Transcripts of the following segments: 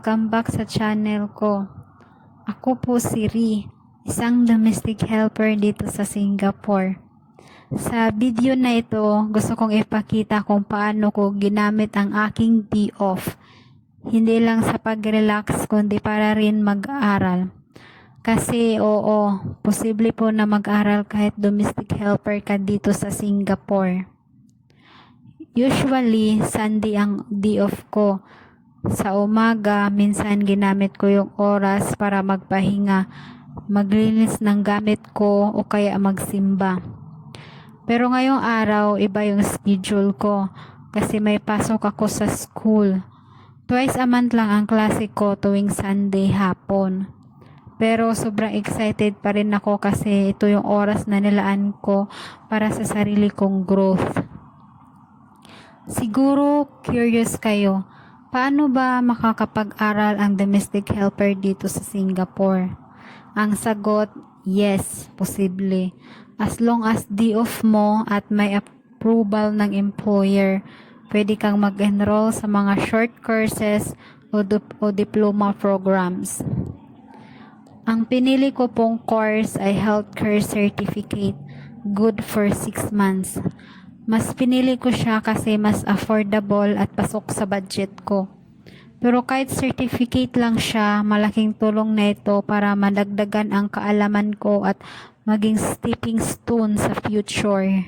Welcome back sa channel ko. Ako po si Ri, isang domestic helper dito sa Singapore. Sa video na ito, gusto kong ipakita kung paano ko ginamit ang aking day off. Hindi lang sa pag-relax, kundi para rin mag-aral. Kasi posible po na mag-aral kahit domestic helper ka dito sa Singapore. Usually, Sunday ang day off ko. Sa umaga, minsan ginamit ko yung oras para magpahinga, maglinis ng gamit ko o kaya magsimba. Pero ngayong araw, iba yung schedule ko kasi may pasok ako sa school. Twice a month lang ang klase ko tuwing Sunday hapon. Pero sobrang excited pa rin ako kasi ito yung oras na nilaan ko para sa sarili kong growth. Siguro curious kayo, paano ba makakapag-aral ang domestic helper dito sa Singapore? Ang sagot, yes, posible. As long as day off mo at may approval ng employer, pwede kang mag-enroll sa mga short courses o diploma programs. Ang pinili ko pong course ay healthcare certificate, good for 6 months. Mas pinili ko siya kasi mas affordable at pasok sa budget ko. Pero kahit certificate lang siya, malaking tulong na ito para madagdagan ang kaalaman ko at maging stepping stone sa future.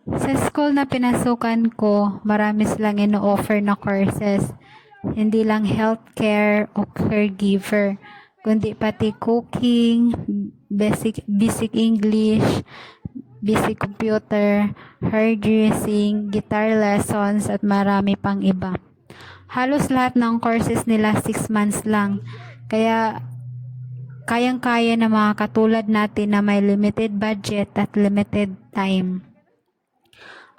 Sa school na pinasukan ko, marami silang ino-offer na courses. Hindi lang healthcare o caregiver, kundi pati cooking, basic English, basic computer, hairdressing, guitar lessons, at marami pang iba. Halos lahat ng courses nila 6 months lang. Kaya kayang-kaya na mga katulad natin na may limited budget at limited time.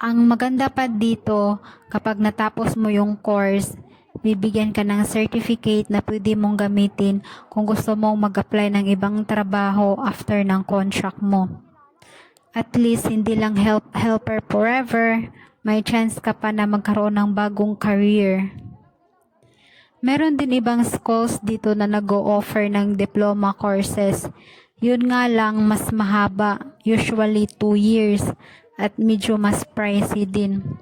Ang maganda pa dito, kapag natapos mo yung course, bibigyan ka ng certificate na pwede mong gamitin kung gusto mong mag-apply ng ibang trabaho after ng contract mo. At least, hindi lang helper forever, may chance ka pa na magkaroon ng bagong career. Meron din ibang schools dito na nag-o-offer ng diploma courses. Yun nga lang, mas mahaba, usually 2 years, at medyo mas pricey din.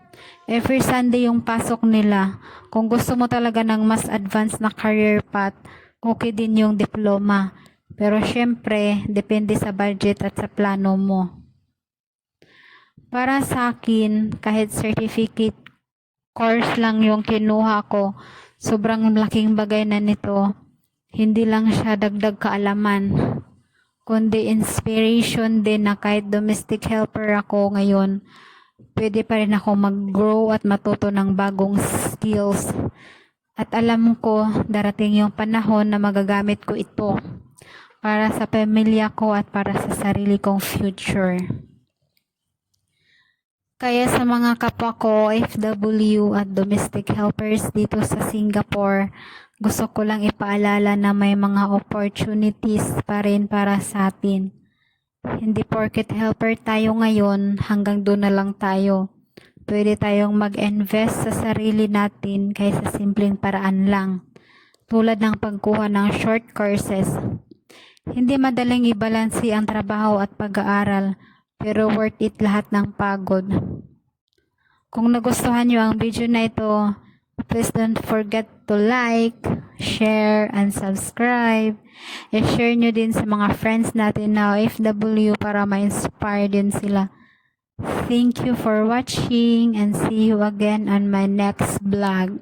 Every Sunday yung pasok nila. Kung gusto mo talaga ng mas advanced na career path, okay din yung diploma. Pero syempre, depende sa budget at sa plano mo. Para sa akin, kahit certificate course lang yung kinuha ko, sobrang laking bagay na nito. Hindi lang siya dagdag kaalaman, kundi inspiration din na kahit domestic helper ako ngayon, pwede pa rin ako mag-grow at matuto ng bagong skills. At alam ko, darating yung panahon na magagamit ko ito para sa pamilya ko at para sa sarili kong future. Kaya sa mga kapwa ko, OFW at domestic helpers dito sa Singapore, gusto ko lang ipaalala na may mga opportunities pa rin para sa atin. Hindi porket helper tayo ngayon, hanggang doon na lang tayo. Pwede tayong mag-invest sa sarili natin kaysa simpleng paraan lang. Tulad ng pagkuha ng short courses. Hindi madaling ibalansi ang trabaho at pag-aaral, pero worth it lahat ng pagod. Kung nagustuhan nyo ang video na ito, please don't forget to like, share, and subscribe. I-share nyo din sa mga friends natin na OFW para ma-inspire din sila. Thank you for watching and see you again on my next vlog.